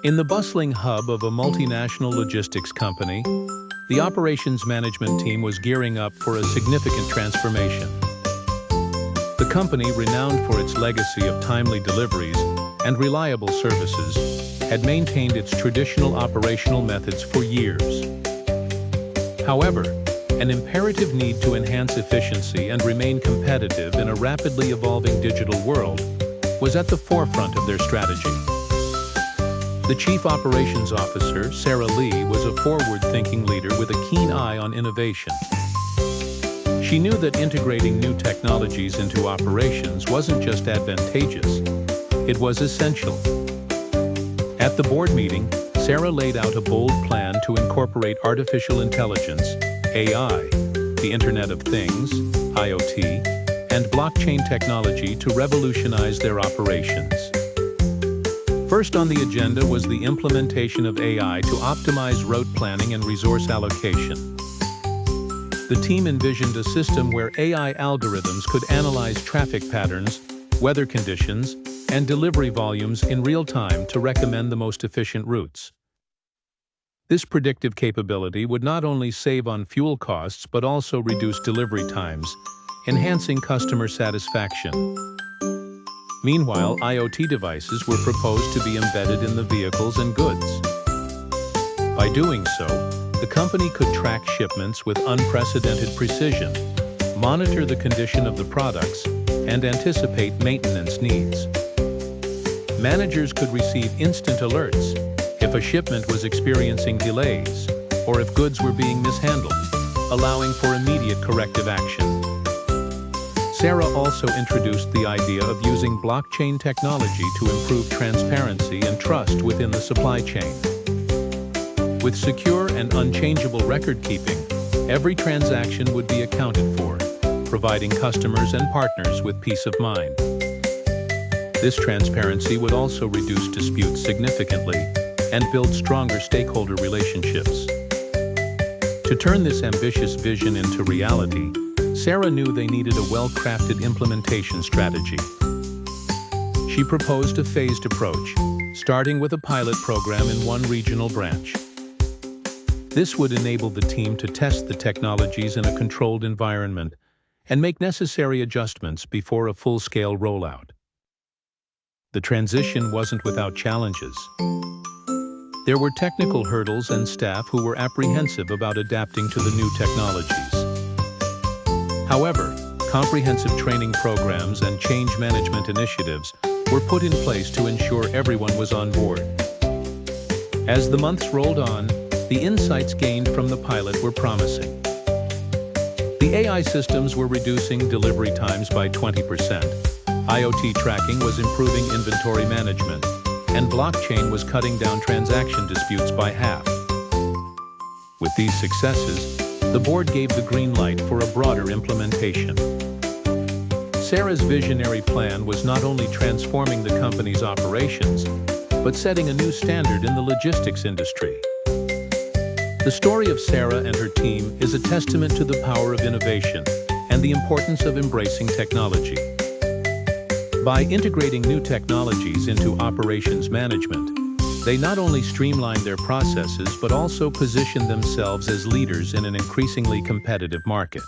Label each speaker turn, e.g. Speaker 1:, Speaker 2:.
Speaker 1: In the bustling hub of a multinational logistics company, the operations management team was gearing up for a significant transformation. The company, renowned for its legacy of timely deliveries and reliable services, had maintained its traditional operational methods for years. However, an imperative need to enhance efficiency and remain competitive in a rapidly evolving digital world was at the forefront of their strategy. The Chief Operations Officer, Sarah Lee, was a forward-thinking leader with a keen eye on innovation. She knew that integrating new technologies into operations wasn't just advantageous, it was essential. At the board meeting, Sarah laid out a bold plan to incorporate artificial intelligence, AI, the Internet of Things, IoT, and blockchain technology to revolutionize their operations. First on the agenda was the implementation of AI to optimize route planning and resource allocation. The team envisioned a system where AI algorithms could analyze traffic patterns, weather conditions, and delivery volumes in real time to recommend the most efficient routes. This predictive capability would not only save on fuel costs but also reduce delivery times, enhancing customer satisfaction. Meanwhile, IoT devices were proposed to be embedded in the vehicles and goods. By doing so, the company could track shipments with unprecedented precision, monitor the condition of the products, and anticipate maintenance needs. Managers could receive instant alerts if a shipment was experiencing delays or if goods were being mishandled, allowing for immediate corrective action. Sarah also introduced the idea of using blockchain technology to improve transparency and trust within the supply chain. With secure and unchangeable record-keeping, every transaction would be accounted for, providing customers and partners with peace of mind. This transparency would also reduce disputes significantly and build stronger stakeholder relationships. To turn this ambitious vision into reality, Sarah knew they needed a well-crafted implementation strategy. She proposed a phased approach, starting with a pilot program in one regional branch. This would enable the team to test the technologies in a controlled environment and make necessary adjustments before a full-scale rollout. The transition wasn't without challenges. There were technical hurdles and staff who were apprehensive about adapting to the new technologies. However, comprehensive training programs and change management initiatives were put in place to ensure everyone was on board. As the months rolled on, the insights gained from the pilot were promising. The AI systems were reducing delivery times by 20%, IoT tracking was improving inventory management, and blockchain was cutting down transaction disputes by half. With these successes, the board gave the green light for a broader implementation. Sarah's visionary plan was not only transforming the company's operations, but setting a new standard in the logistics industry. The story of Sarah and her team is a testament to the power of innovation and the importance of embracing technology. By integrating new technologies into operations management, they not only streamlined their processes but also positioned themselves as leaders in an increasingly competitive market.